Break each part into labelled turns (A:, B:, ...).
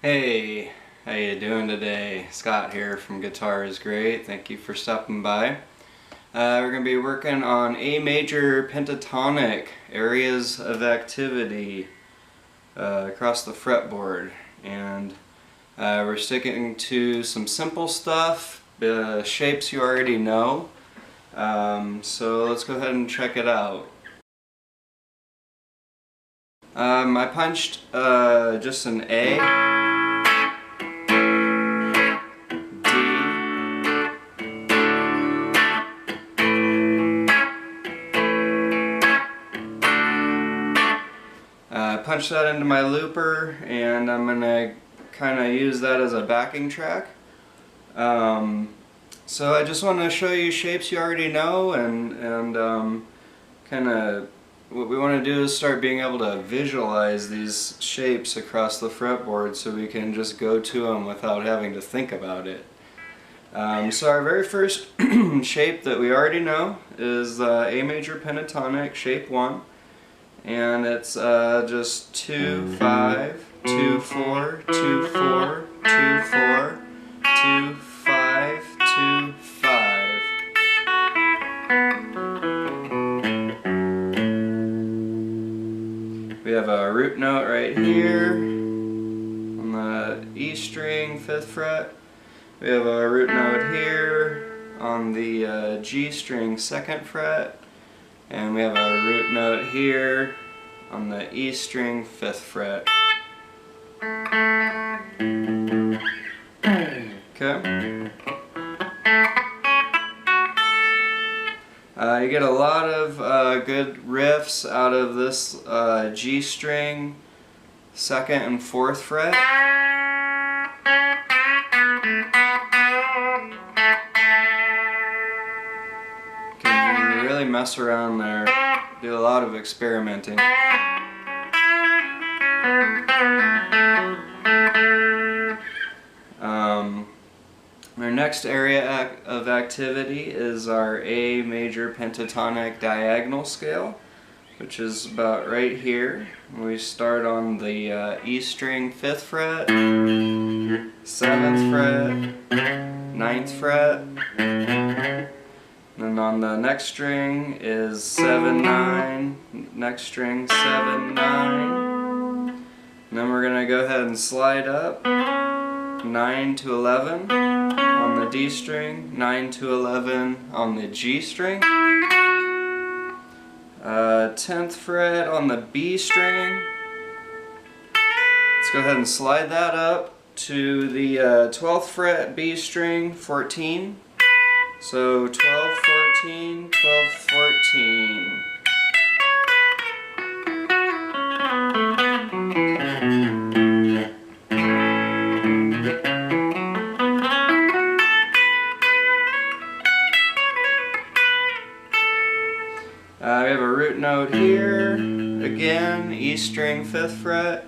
A: Hey, how you doing today? Scott here from Guitar is Great. Thank you for stopping by. We're going to be working on A major pentatonic areas of activity across the fretboard, and we're sticking to some simple stuff, shapes you already know. So let's go ahead and check it out. I punched just an A, punch that into my looper, and I'm going to kind of use that as a backing track. So I just want to show you shapes you already know, and kind of what we want to do is start being able to visualize these shapes across the fretboard so we can just go to them without having to think about it. So our very first shape that we already know is A major pentatonic, shape 1. And it's just 2, 5, 2, 4, 2, 4, 2, 4, 2, 5, 2, 5. We have a root note right here on the E string, 5th fret. We have a root note here on the G string, 2nd fret. And we have a root note here on the E string, 5th fret. Okay. You get a lot of good riffs out of this G string, 2nd and 4th fret. Really mess around there, do a lot of experimenting. Our next area of activity is our A major pentatonic diagonal scale, which is about right here. We start on the E string, 5th fret, 7th fret, 9th fret. And on the next string is 7, 9, next string 7, 9. And then we're going to go ahead and slide up 9 to 11 on the D string, 9 to 11 on the G string, 10th fret on the B string. Let's go ahead and slide that up to the 12th fret B string, 14. So 12, 14, 12, 14. We have a root note here, again, E string, 5th fret.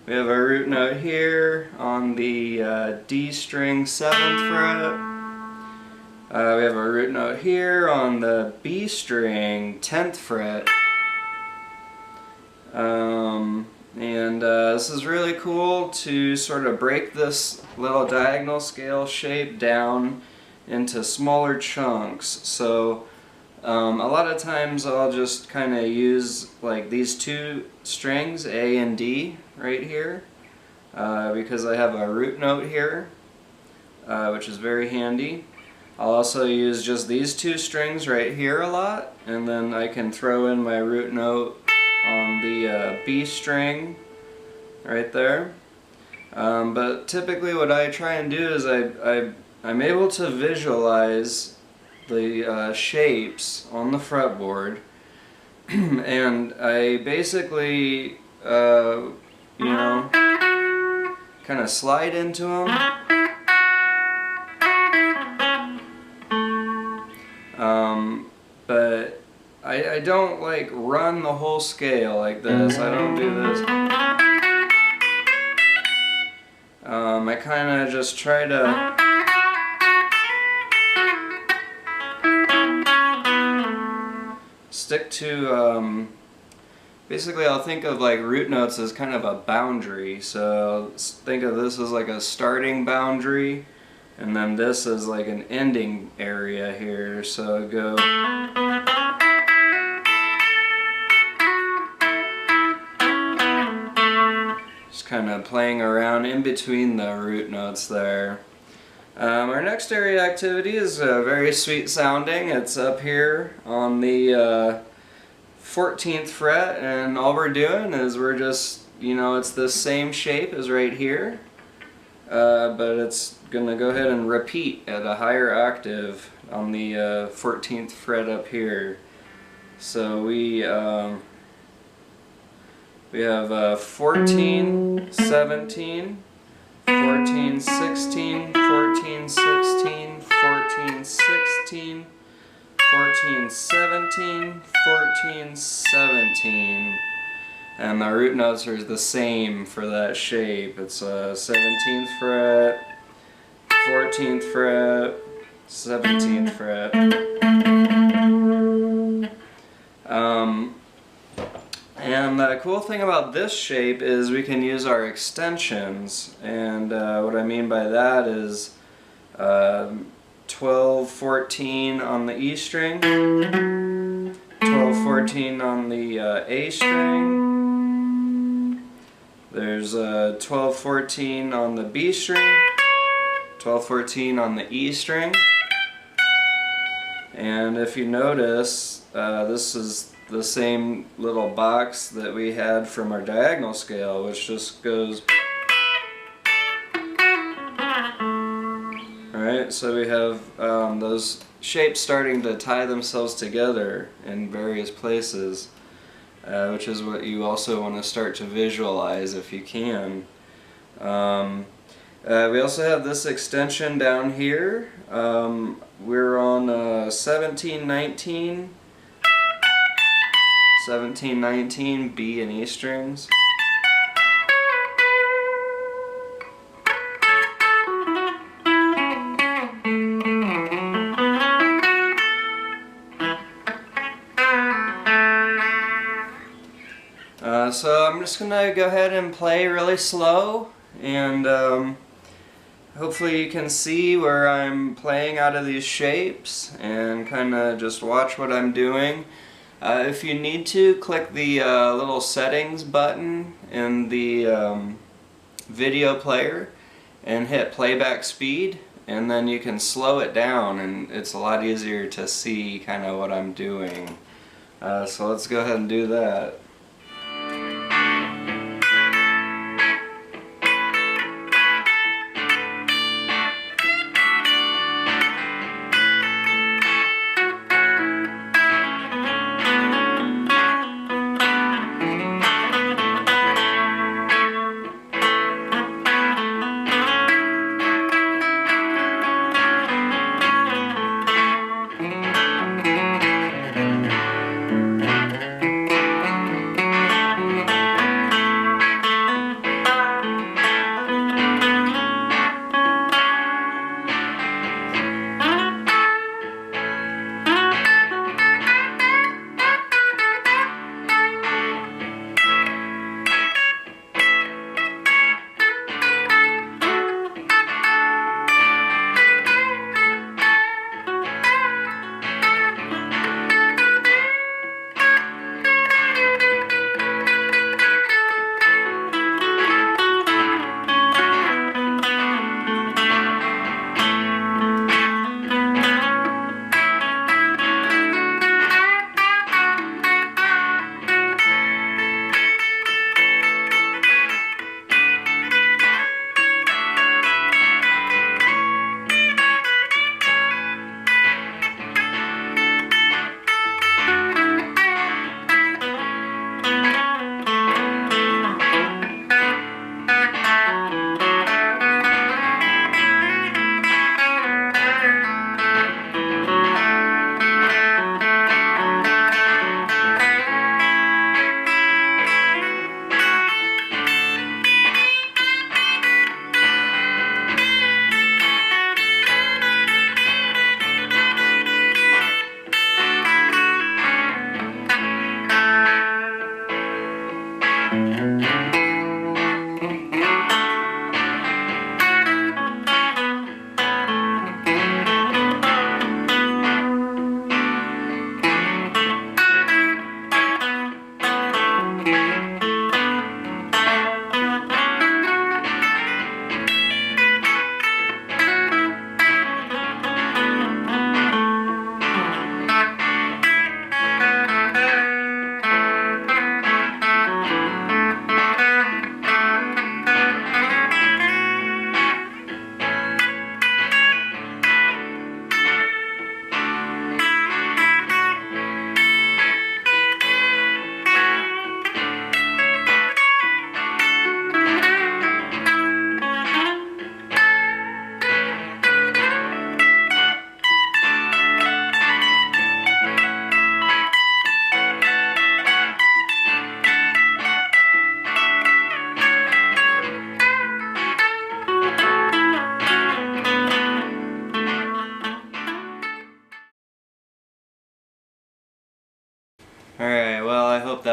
A: We have a root note here on the D string, 7th fret. We have a root note here on the B string, 10th fret. This is really cool to sort of break this little diagonal scale shape down into smaller chunks. So a lot of times I'll just kind of use like these two strings, A and D, right here, because I have a root note here, which is very handy. I'll also use just these two strings right here a lot, and then I can throw in my root note on the B string right there. But typically what I try and do is I'm able to visualize the shapes on the fretboard, and I basically, you know, kind of slide into them. But I don't like run the whole scale like this. I don't do this. I kind of just try to stick to basically I'll think of like root notes as kind of a boundary. So think of this as like a starting boundary, and then this is like an ending area here. So go. Just kind of playing around in between the root notes there. Our next area activity is very sweet sounding. It's up here on the 14th fret, and all we're doing is we're just, you know, it's the same shape as right here, but it's going to go ahead and repeat at a higher octave on the 14th fret up here. So we have 14, 17, 14, 16, 14, 16, 14, 16, 14, 17, 14, 17. And the root notes are the same for that shape. It's 17th fret, 14th fret, 17th fret. And the cool thing about this shape is we can use our extensions, and what I mean by that is 12, 14 on the E string, 12, 14 on the A string, there's 12, 14 on the B string, 12, 14 on the E string, and if you notice, this is the same little box that we had from our diagonal scale, which just goes. Alright, so we have those shapes starting to tie themselves together in various places, which is what you also want to start to visualize if you can. We also have this extension down here. We're on 17, 19. 17, 19, B and E strings. So I'm just going to go ahead and play really slow, and hopefully you can see where I'm playing out of these shapes and kind of just watch what I'm doing. If you need to, click the little settings button in the video player and hit playback speed, and then you can slow it down, and it's a lot easier to see kind of what I'm doing. So let's go ahead and do that.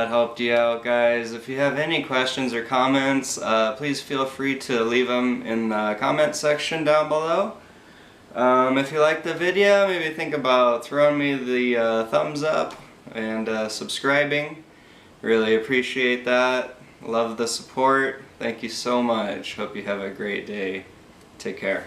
A: that helped you out, guys. If you have any questions or comments, please feel free to leave them in the comment section down below. If you liked the video, maybe think about throwing me the thumbs up and subscribing. Really appreciate that. Love the support. Thank you so much. Hope you have a great day. Take care.